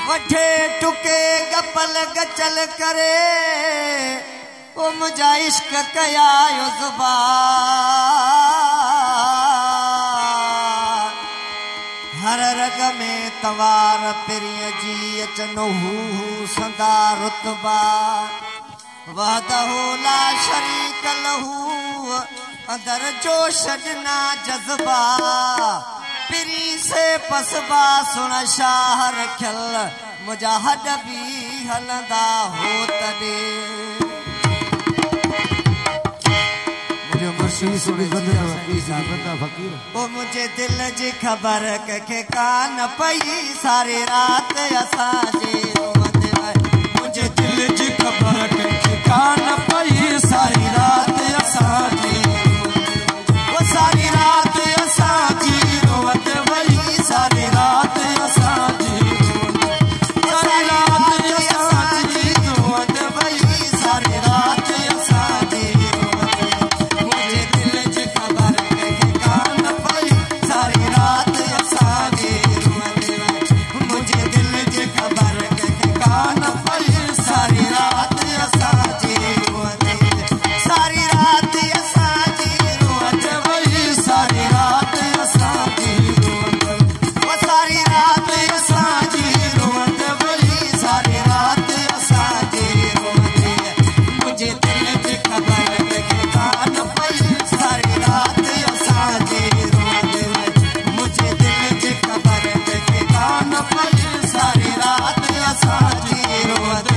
वठे टुके गपल गचल करे ओ मुझा इश्क कया यो ज़ुबान हर रग में तवार पिरिय जी अचनो हू संदा रुतबा वहदहु ला शरीक लहू अंदर जो शजना जज्बा पिरी से पसबा सुन शाह रखल मुजाहद भी हलंदा हो तडे ओ मुझे दिल जी खबर के कान पई सारी रात असांजे मुझे दिल जी खबर के कान पई सारी रात असांजे वो सारी रात असांजी रोवत वई सारी रात असांजे सारी रात असांजी रोवत वई सारी रात असांजे मुझे दिल जी खबर के कान पई सारी रात असांजे मुझे दिल जी खबर के कान पई सारी रात असांजी सारी रात असांजी रोवत वई सारी रात असांजे वो सारी रात असांजी रोवत वई सारी रात असांजी मुझे दिल जी खबर के कान पई सारी रात असांजी मुझे दिल जी खबर के कान पई सारी रात असांजी रोवत